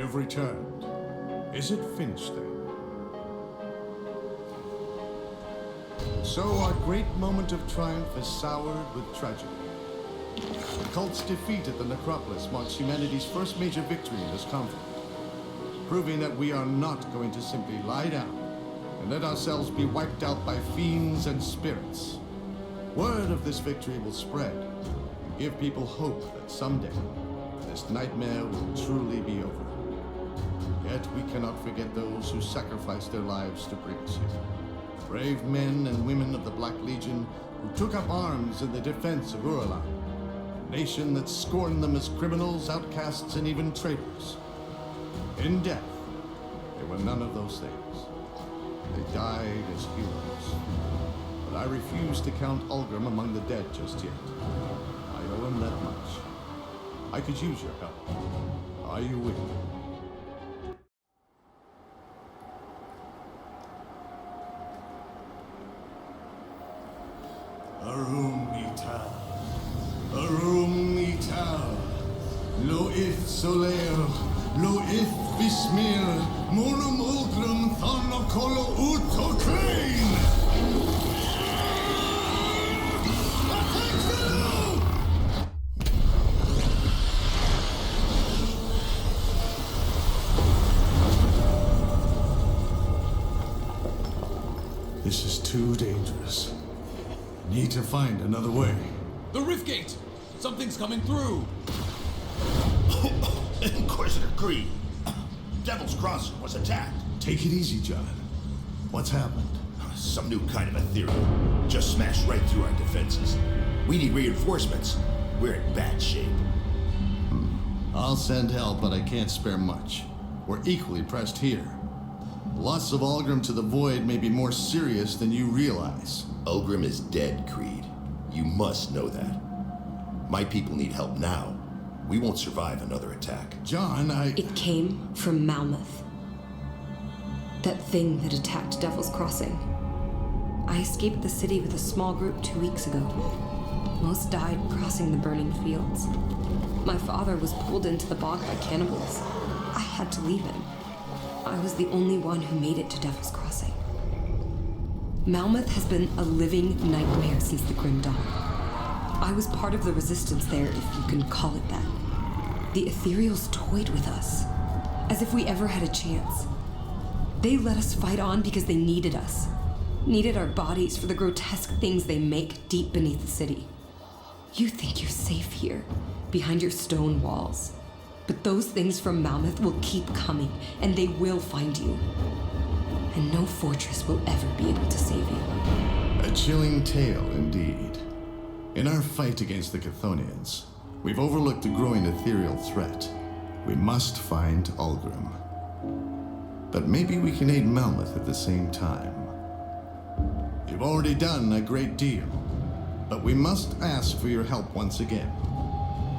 You've returned. Is it finished then? So our great moment of triumph is soured with tragedy. The cult's defeat at the Necropolis marks humanity's first major victory in this conflict, proving that we are not going to simply lie down and let ourselves be wiped out by fiends and spirits. Word of this victory will spread and give people hope that someday this nightmare will truly be over. Yet we cannot forget those who sacrificed their lives to bring us here. Brave men and women of the Black Legion who took up arms in the defense of Uralan, a nation that scorned them as criminals, outcasts, and even traitors. In death, they were none of those things. They died as heroes. But I refuse to count Ulgrim among the dead just yet. I owe him that much. I could use your help. Are you with me? Arum ital, lo ith soleo, lo ith bismir, monum ulgrum thanokolo utokrein! This is too dangerous. Need to find another way. The rift gate! Something's coming through! Inquisitor Creed. Devil's Crossing was attacked. Take it easy, John. What's happened? Some new kind of ethereal. Just smashed right through our defenses. We need reinforcements. We're in bad shape. I'll send help, but I can't spare much. We're equally pressed here. Loss of Ulgrim to the Void may be more serious than you realize. Ulgrim is dead, Creed. You must know that. My people need help now. We won't survive another attack. John, It came from Malmouth. That thing that attacked Devil's Crossing. I escaped the city with a small group 2 weeks ago. Most died crossing the burning fields. My father was pulled into the bog by cannibals. I had to leave him. I was the only one who made it to Devil's Crossing. Malmouth has been a living nightmare since the Grimdawn. I was part of the resistance there, if you can call it that. The Ethereals toyed with us, as if we ever had a chance. They let us fight on because they needed us. Needed our bodies for the grotesque things they make deep beneath the city. You think you're safe here, behind your stone walls. But those things from Malmouth will keep coming, and they will find you. And no fortress will ever be able to save you. A chilling tale, indeed. In our fight against the Chthonians, we've overlooked a growing ethereal threat. We must find Ulgrim. But maybe we can aid Malmouth at the same time. You've already done a great deal, but we must ask for your help once again.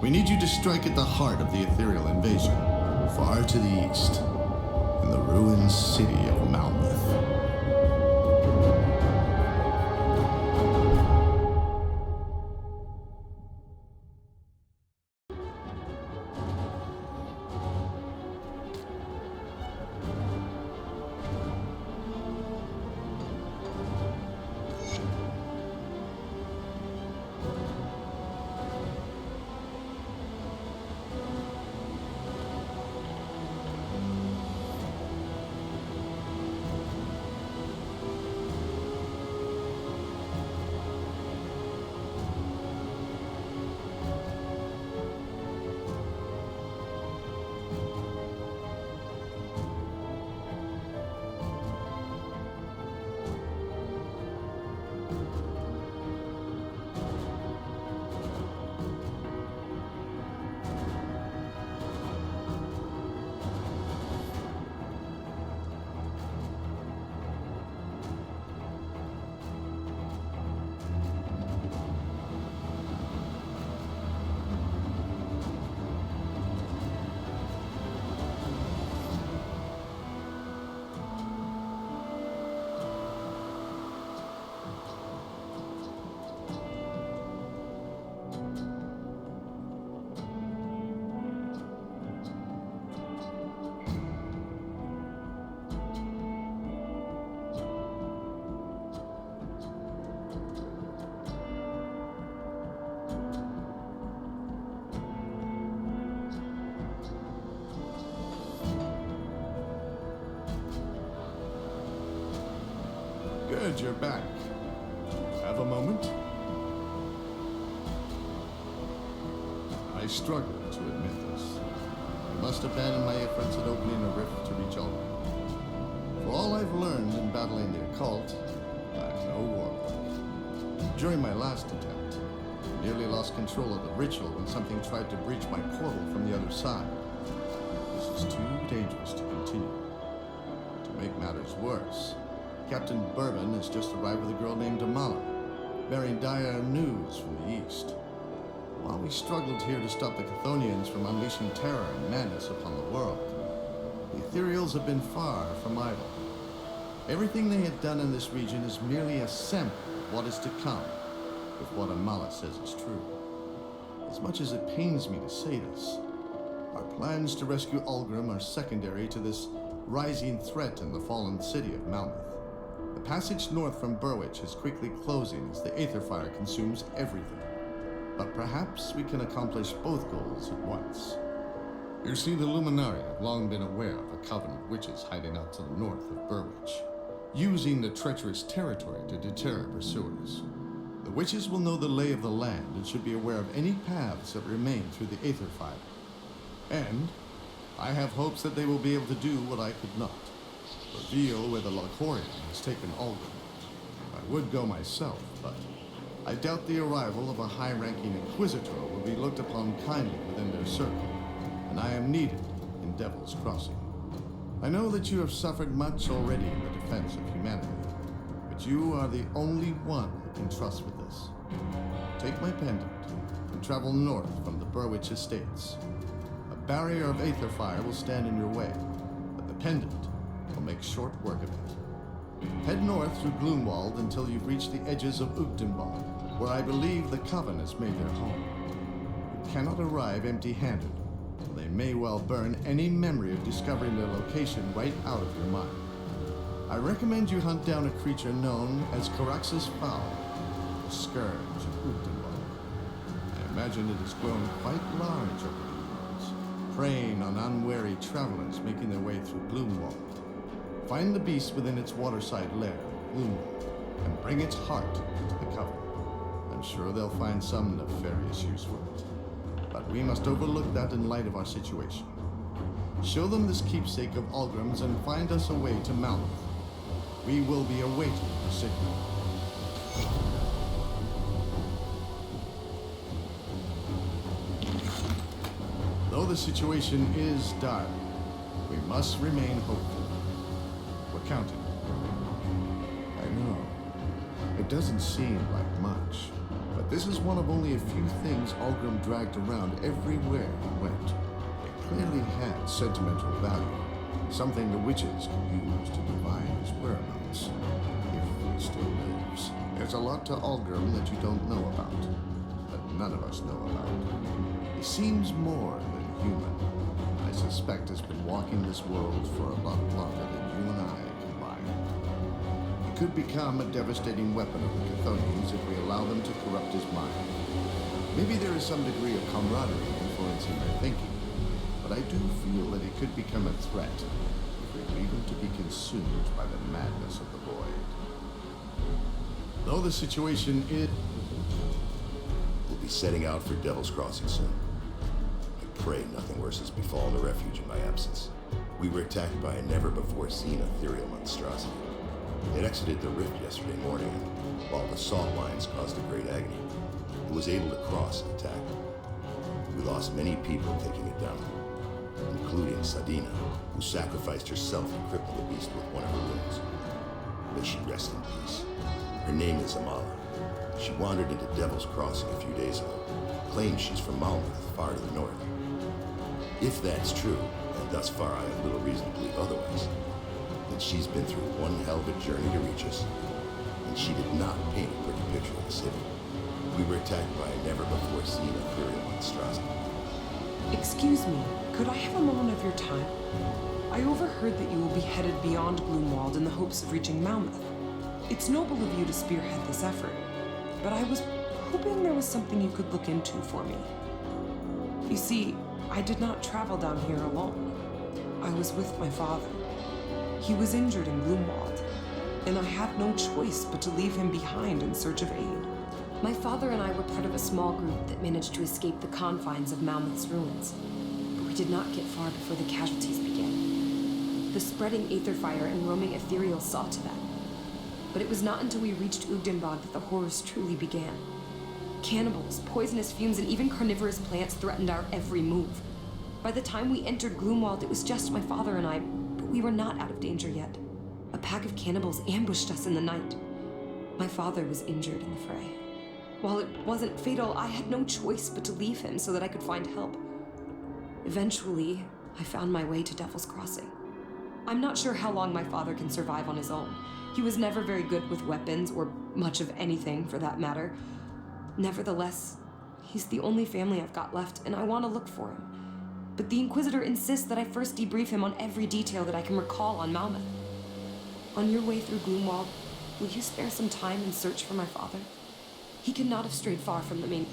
We need you to strike at the heart of the ethereal invasion, far to the east, in the ruined city of Malmouth. Good, you're back. Have a moment? I struggle to admit this. I must abandon my efforts at opening a rift to reach Ulrich. For all I've learned in battling the occult, I'm no warlock. During my last attempt, I nearly lost control of the ritual when something tried to breach my portal from the other side. This is too dangerous to continue. To make matters worse, Captain Bourbon has just arrived with a girl named Amala, bearing dire news from the east. While we struggled here to stop the Chthonians from unleashing terror and madness upon the world, the Ethereals have been far from idle. Everything they had done in this region is merely a sample of what is to come, if what Amala says is true. As much as it pains me to say this, our plans to rescue Ulgrim are secondary to this rising threat in the fallen city of Malmeth. The passage north from Berwick is quickly closing as the Aether Fire consumes everything. But perhaps we can accomplish both goals at once. You see, the Luminari have long been aware of a coven of witches hiding out to the north of Berwick, using the treacherous territory to deter pursuers. The witches will know the lay of the land and should be aware of any paths that remain through the Aether Fire. And I have hopes that they will be able to do what I could not. Reveal where the Lochorian has taken Ulgrim. I would go myself, but I doubt the arrival of a high-ranking Inquisitor will be looked upon kindly within their circle, and I am needed in Devil's Crossing. I know that you have suffered much already in the defense of humanity, but you are the only one who can trust with this. Take my pendant and travel north from the Berwick Estates. A barrier of Aether Fire will stand in your way, but the pendant will make short work of it. Head north through Gloomwald until you've reached the edges of Uchtdenbald, where I believe the Coven has made their home. You cannot arrive empty-handed, or they may well burn any memory of discovering their location right out of your mind. I recommend you hunt down a creature known as Caraxus Fowl, the scourge of Uchtdenbald. I imagine it has grown quite large over the years, preying on unwary travelers making their way through Gloomwald. Find the beast within its waterside lair, Gloomwald, and bring its heart to the Coven. I'm sure they'll find some nefarious use for it. But we must overlook that in light of our situation. Show them this keepsake of Ulgrim's and find us a way to Malmeth. We will be awaiting the signal. Though the situation is dire, we must remain hopeful. We're counting. I know. It doesn't seem like much, but this is one of only a few things Ulgrim dragged around everywhere he went. It clearly had sentimental value, something the witches could use to divine his whereabouts, if he still lives. There's a lot to Ulgrim that you don't know about, that none of us know about. He seems more than human. I suspect has been walking this world for a lot longer than you and I combined. He could become a devastating weapon of the Chthonians if we allow them to corrupt his mind. Maybe there is some degree of camaraderie influencing their thinking, but I do feel that he could become a threat if we leave him to be consumed by the madness of the void. Though the situation is... We'll be setting out for Devil's Crossing soon. I pray nothing worse has befallen the refuge in my absence. We were attacked by a never-before-seen ethereal monstrosity. It exited the rift yesterday morning, and while the salt lines caused a great agony, it was able to cross and attack. We lost many people taking it down, including Sadina, who sacrificed herself to cripple the beast with one of her wounds. May she rest in peace. Her name is Amala. She wandered into Devil's Crossing a few days ago, claims she's from Malmeth, far to the north. If that's true, and thus far I have little reason to believe otherwise, then she's been through one hell of a journey to reach us, and she did not paint a pretty picture of the city. We were attacked by a never-before-seen ethereal monstrosity. Excuse me, could I have a moment of your time? I overheard that you will be headed beyond Gloomwald in the hopes of reaching Malmeth. It's noble of you to spearhead this effort, but I was hoping there was something you could look into for me. You see, I did not travel down here alone. I was with my father. He was injured in Gloomwald, and I had no choice but to leave him behind in search of aid. My father and I were part of a small group that managed to escape the confines of Mammoth's ruins. But we did not get far before the casualties began. The spreading aether fire and roaming ethereal saw to that. But it was not until we reached Ugdenbog that the horrors truly began. Cannibals, poisonous fumes, and even carnivorous plants threatened our every move. By the time we entered Gloomwald, it was just my father and I, but we were not out of danger yet. A pack of cannibals ambushed us in the night. My father was injured in the fray. While it wasn't fatal, I had no choice but to leave him so that I could find help. Eventually, I found my way to Devil's Crossing. I'm not sure how long my father can survive on his own. He was never very good with weapons, or much of anything for that matter. Nevertheless, he's the only family I've got left, and I want to look for him. But the Inquisitor insists that I first debrief him on every detail that I can recall on Malmeth. On your way through Gloomwald, will you spare some time and search for my father? He could not have strayed far from the main...